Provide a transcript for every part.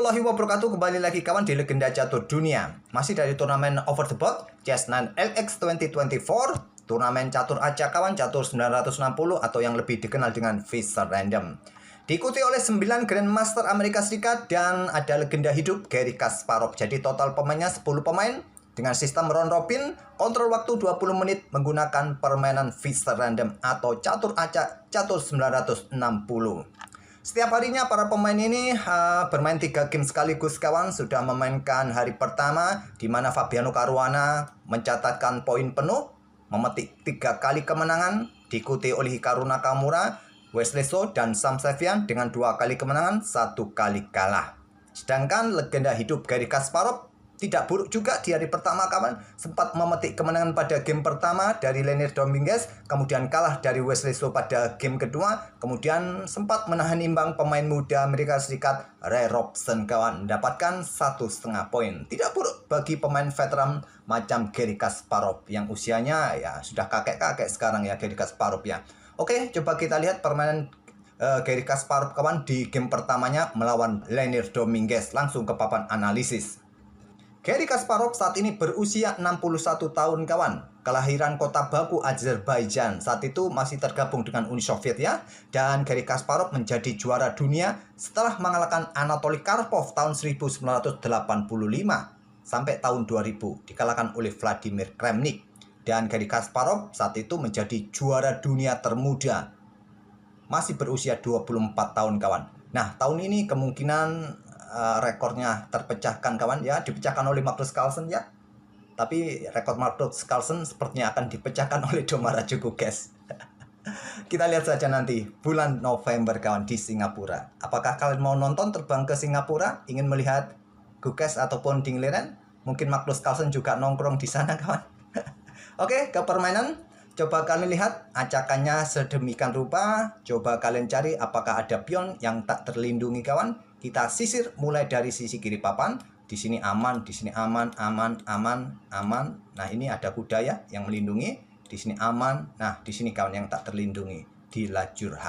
warahmatullahi wabarakatuh. Kembali lagi kawan di Legenda Catur Dunia. Masih dari turnamen Over the Board Chess9 LX 2024. Turnamen catur acak kawan, catur 960 atau yang lebih dikenal dengan Fisher Random. Diikuti oleh 9 Grandmaster Amerika Serikat dan ada legenda hidup Garry Kasparov. Jadi total pemainnya 10 pemain dengan sistem round robin, kontrol waktu 20 menit menggunakan permainan Fisher Random atau catur acak catur 960. Setiap harinya para pemain ini bermain 3 game sekaligus kawan. Sudah memainkan hari pertama di mana Fabiano Caruana mencatatkan poin penuh, memetik 3 kali kemenangan, diikuti oleh Hikaru Nakamura, Wesley So, dan Sam Sevian dengan 2 kali kemenangan, 1 kali kalah. Sedangkan legenda hidup Garry Kasparov tidak buruk juga di hari pertama kawan. Sempat memetik kemenangan pada game pertama dari Leonard Dominguez, kemudian kalah dari Wesley So pada game kedua, kemudian sempat menahan imbang pemain muda Amerika Serikat Ray Robson kawan, mendapatkan 1,5 poin. Tidak buruk bagi pemain veteran macam Garry Kasparov yang usianya ya sudah kakek-kakek sekarang ya Garry Kasparov ya. Oke, coba kita lihat permainan Garry Kasparov kawan di game pertamanya melawan Leonard Dominguez. Langsung ke papan analisis. Garry Kasparov saat ini berusia 61 tahun kawan. Kelahiran kota Baku, Azerbaijan. Saat itu masih tergabung dengan Uni Soviet ya. Dan Garry Kasparov menjadi juara dunia setelah mengalahkan Anatoly Karpov tahun 1985 sampai tahun 2000. Dikalahkan oleh Vladimir Kramnik. Dan Garry Kasparov saat itu menjadi juara dunia termuda. Masih berusia 24 tahun kawan. Nah, tahun ini kemungkinan rekornya terpecahkan kawan ya, dipecahkan oleh Magnus Carlsen ya. Tapi rekor Magnus Carlsen sepertinya akan dipecahkan oleh Domara Djokovic. Kita lihat saja nanti bulan November kawan di Singapura. Apakah kalian mau nonton terbang ke Singapura, ingin melihat Gukesh ataupun Ding Liren? Mungkin Magnus Carlsen juga nongkrong di sana kawan. Oke, ke permainan. Coba kalian lihat acakannya sedemikian rupa. Coba kalian cari apakah ada pion yang tak terlindungi kawan. Kita sisir mulai dari sisi kiri papan. Di sini aman, di sini aman, aman, aman, aman. Nah, ini ada kuda ya yang melindungi. Di sini aman. Nah, di sini kawan yang tak terlindungi di lajur H.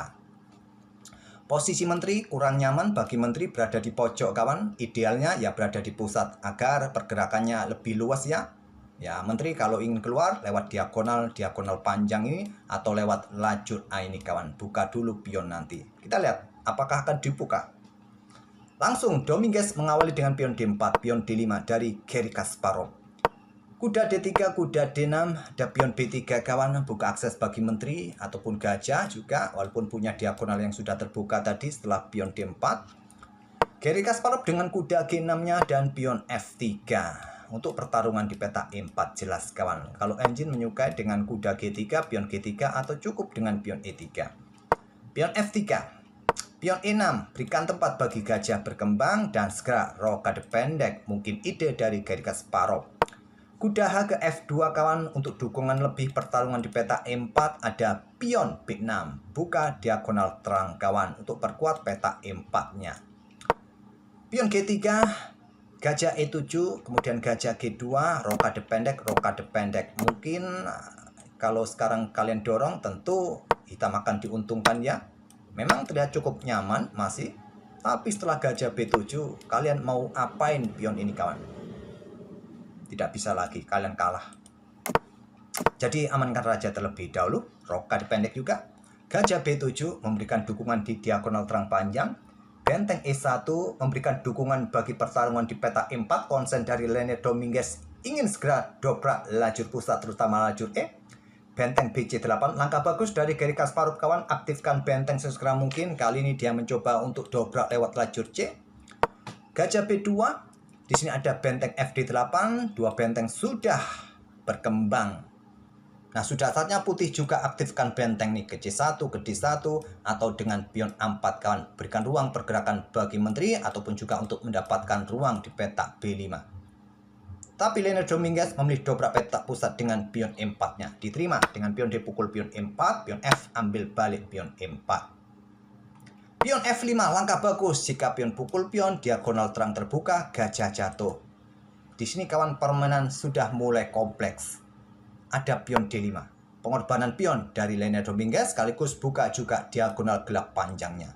Posisi menteri kurang nyaman bagi menteri berada di pojok kawan. Idealnya ya berada di pusat agar pergerakannya lebih luas ya. Ya, menteri kalau ingin keluar lewat diagonal panjang ini atau lewat lajur A ini kawan. Buka dulu pion nanti. Kita lihat apakah akan dibuka. Langsung Dominguez mengawali dengan pion D4, pion D5 dari Garry Kasparov. Kuda D3, kuda D6, ada pion B3 kawan, buka akses bagi menteri ataupun gajah juga walaupun punya diagonal yang sudah terbuka tadi setelah pion D4. Garry Kasparov dengan kuda G6-nya dan pion F3 untuk pertarungan di peta E4 jelas kawan. Kalau engine menyukai dengan kuda G3, pion G3 atau cukup dengan pion E3. Pion F3. Pion E6, berikan tempat bagi gajah berkembang dan segera rokade pendek, mungkin ide dari Garry Kasparov. Kuda H ke F2 kawan, untuk dukungan lebih pertarungan di peta E4 ada pion B6, buka diagonal terang kawan, untuk perkuat peta E4-nya. Pion G3, gajah E7, kemudian gajah G2, rokade pendek. Mungkin kalau sekarang kalian dorong tentu hitam akan diuntungkan ya. Memang terlihat cukup nyaman masih, tapi setelah gajah B7 kalian mau apain pion ini kawan? Tidak bisa lagi, kalian kalah. Jadi amankan raja terlebih dahulu, rokade pendek juga. Gajah B7 memberikan dukungan di diagonal terang panjang. Benteng E1 memberikan dukungan bagi pertarungan di peta E4. Konsen dari Leonard Dominguez ingin segera dobrak lajur pusat terutama lajur E. Benteng BC8, langkah bagus dari Garry Kasparov kawan, aktifkan benteng sesegera mungkin. Kali ini dia mencoba untuk dobrak lewat lajur C. Gajah B2, di sini ada benteng FD8, 2 benteng sudah berkembang. Nah, sudah saatnya putih juga aktifkan benteng nih ke C1, ke D1 atau dengan pion A4 kawan. Berikan ruang pergerakan bagi menteri ataupun juga untuk mendapatkan ruang di peta B5. Tapi Leonard Dominguez memilih dobrak peta pusat dengan pion E4-nya. Diterima dengan pion D pukul pion E4, pion F ambil balik pion E4. Pion F5, langkah bagus. Jika pion pukul pion, diagonal terang terbuka, gajah jatuh. Di sini kawan permainan sudah mulai kompleks. Ada pion D5. Pengorbanan pion dari Leonard Dominguez sekaligus buka juga diagonal gelap panjangnya.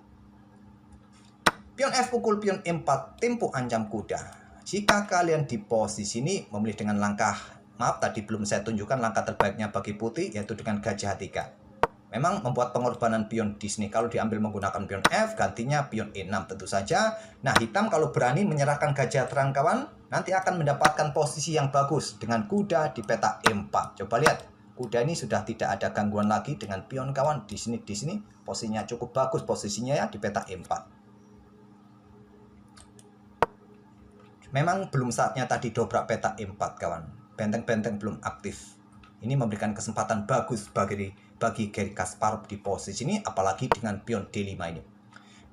Pion F pukul pion E4, tempo ancam kuda. Jika kalian di posisi ini memilih dengan langkah, maaf tadi belum saya tunjukkan langkah terbaiknya bagi putih, yaitu dengan gajah H3. Memang membuat pengorbanan pion di sini. Kalau diambil menggunakan pion F, gantinya pion E6 tentu saja. Nah, hitam kalau berani menyerahkan gajah terang kawan, nanti akan mendapatkan posisi yang bagus dengan kuda di peta E4. Coba lihat, kuda ini sudah tidak ada gangguan lagi dengan pion kawan. Di sini posisinya cukup bagus posisinya ya di peta E4. Memang belum saatnya tadi dobrak peta E4 kawan. Benteng-benteng belum aktif. Ini memberikan kesempatan bagus bagi Garry Kasparov di posisi ini, apalagi dengan pion D5 ini.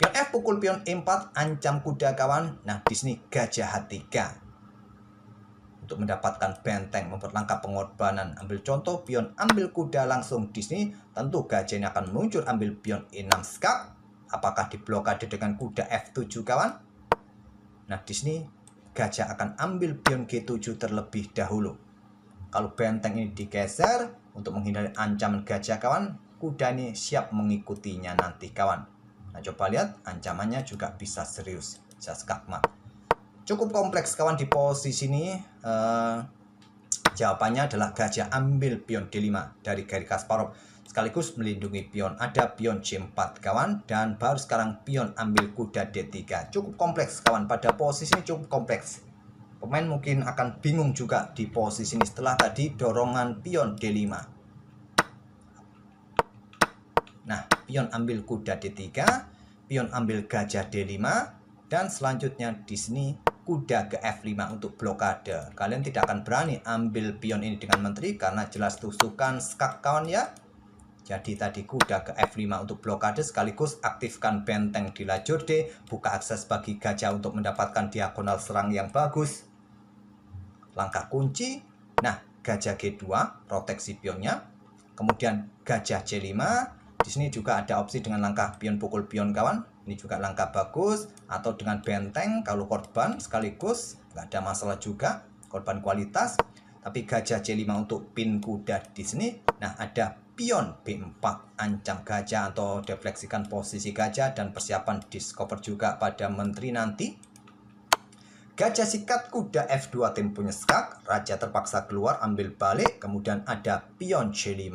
Pion F pukul pion E4, ancam kuda kawan. Nah, di sini gajah H3 untuk mendapatkan benteng, membuat langkah pengorbanan. Ambil contoh pion ambil kuda langsung di sini, tentu gajah ini akan meluncur ambil pion E6 skak. Apakah diblokade dengan kuda F7 kawan? Nah, di sini gajah akan ambil pion G7 terlebih dahulu. Kalau benteng ini digeser untuk menghindari ancaman gajah kawan, kuda ini siap mengikutinya nanti kawan. Nah, coba lihat ancamannya juga bisa serius, bisa skakmat. Cukup kompleks kawan di posisi ini. Jawabannya adalah gajah ambil pion D5 dari Garry Kasparov, sekaligus melindungi pion. Ada pion C4 kawan, dan baru sekarang pion ambil kuda D3. Cukup kompleks kawan, pada posisi ini cukup kompleks. Pemain mungkin akan bingung juga di posisi ini setelah tadi dorongan pion D5. Nah, pion ambil kuda D3, pion ambil gajah D5, dan selanjutnya di sini kuda ke F5 untuk blokade. Kalian tidak akan berani ambil pion ini dengan menteri karena jelas tusukan skak kawan ya. Jadi tadi kuda ke F5 untuk blokade, sekaligus aktifkan benteng di lajur D, buka akses bagi gajah untuk mendapatkan diagonal serang yang bagus. Langkah kunci, nah gajah G2, proteksi pionnya. Kemudian gajah C5, di sini juga ada opsi dengan langkah pion pukul pion kawan. Ini juga langkah bagus, atau dengan benteng kalau korban sekaligus, nggak ada masalah juga, korban kualitas. Tapi gajah C5 untuk pin kuda di sini. Nah, ada pion B4, ancam gajah atau defleksikan posisi gajah dan persiapan discover juga pada menteri nanti. Gajah sikat kuda F2, temponya skak, raja terpaksa keluar ambil balik, kemudian ada pion C5.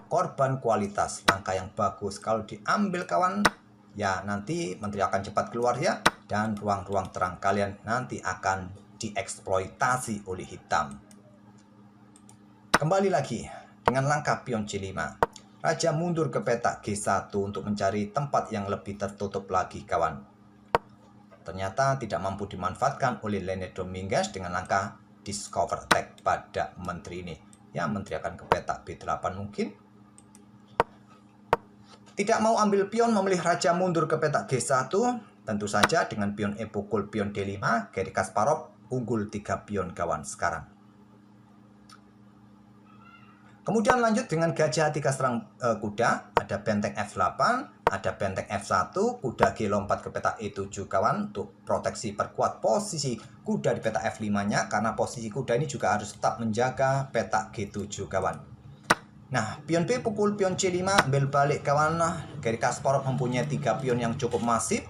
Korban kualitas, langkah yang bagus. Kalau diambil kawan, ya nanti menteri akan cepat keluar ya, dan ruang-ruang terang kalian nanti akan dieksploitasi oleh hitam. Kembali lagi dengan langkah pion C5. Raja mundur ke peta G1 untuk mencari tempat yang lebih tertutup lagi kawan. Ternyata tidak mampu dimanfaatkan oleh Lene Dominguez dengan langkah discover attack pada menteri ini. Ya, menteri akan ke peta B8 mungkin. Tidak mau ambil pion, memilih raja mundur ke peta G1. Tentu saja dengan pion E pukul pion D5, Garry Kasparov unggul 3 pion kawan sekarang. Kemudian lanjut dengan gajah H3 serang kuda, ada benteng F8, ada benteng F1, kuda G lompat ke peta E7 kawan untuk proteksi perkuat posisi kuda di peta F5-nya, karena posisi kuda ini juga harus tetap menjaga peta G7 kawan. Nah, pion B pukul pion C5, ambil balik kawan. Garry Kasparov mempunyai 3 pion yang cukup masif.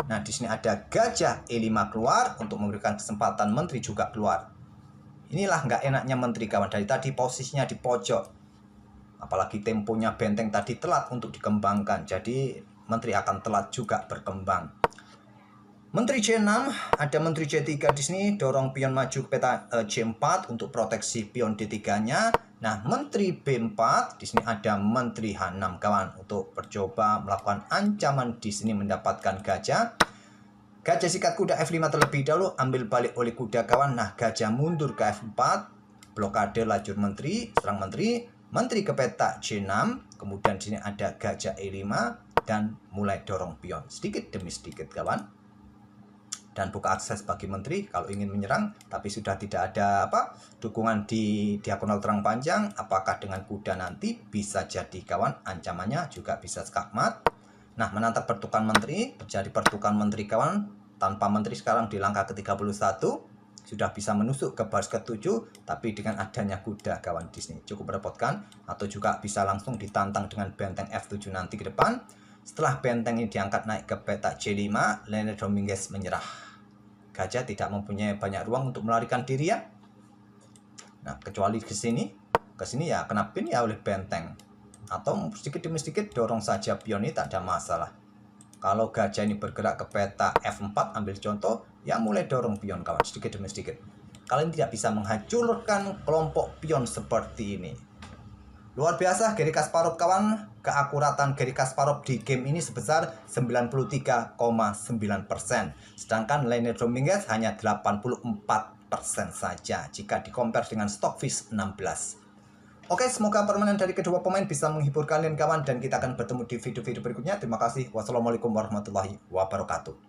Nah, di sini ada gajah E5 keluar untuk memberikan kesempatan menteri juga keluar. Inilah nggak enaknya menteri kawan, dari tadi posisinya di pojok. Apalagi temponya benteng tadi telat untuk dikembangkan, jadi menteri akan telat juga berkembang. Menteri C6, ada menteri C3 di sini, dorong pion maju ke peta C4 untuk proteksi pion D3-nya. Nah, menteri B4 di sini ada menteri H6 kawan untuk mencoba melakukan ancaman di sini mendapatkan gajah. Gajah sikat kuda F5 terlebih dahulu, ambil balik oleh kuda kawan. Nah, gajah mundur ke F4, blokade lajur menteri, serang menteri, menteri ke peta C6, kemudian di sini ada gajah E5 dan mulai dorong pion sedikit demi sedikit kawan. Dan buka akses bagi menteri kalau ingin menyerang, tapi sudah tidak ada dukungan di diagonal terang panjang. Apakah dengan kuda nanti bisa jadi kawan, ancamannya juga bisa skakmat. Nah, menantap pertukan menteri, terjadi pertukan menteri kawan, tanpa menteri sekarang di langkah ke-31, sudah bisa menusuk ke baris ke-7, tapi dengan adanya kuda kawan di sini cukup merepotkan, atau juga bisa langsung ditantang dengan benteng F7 nanti ke depan. Setelah benteng ini diangkat naik ke petak C5, Leonel Dominguez menyerah. Gajah tidak mempunyai banyak ruang untuk melarikan diri ya. Nah, kecuali ke sini ya kena pin ya oleh benteng. Atau sedikit demi sedikit dorong saja pion ini, tak ada masalah. Kalau gajah ini bergerak ke peta F4, ambil contoh, ya mulai dorong pion kawan, sedikit demi sedikit. Kalian tidak bisa menghancurkan kelompok pion seperti ini. Luar biasa Garry Kasparov kawan, keakuratan Garry Kasparov di game ini sebesar 93,9%. Sedangkan Leonel Dominguez hanya 84% saja jika dikompar dengan Stockfish 16. Oke, semoga permainan dari kedua pemain bisa menghibur kalian kawan, dan kita akan bertemu di video-video berikutnya. Terima kasih. Wassalamualaikum warahmatullahi wabarakatuh.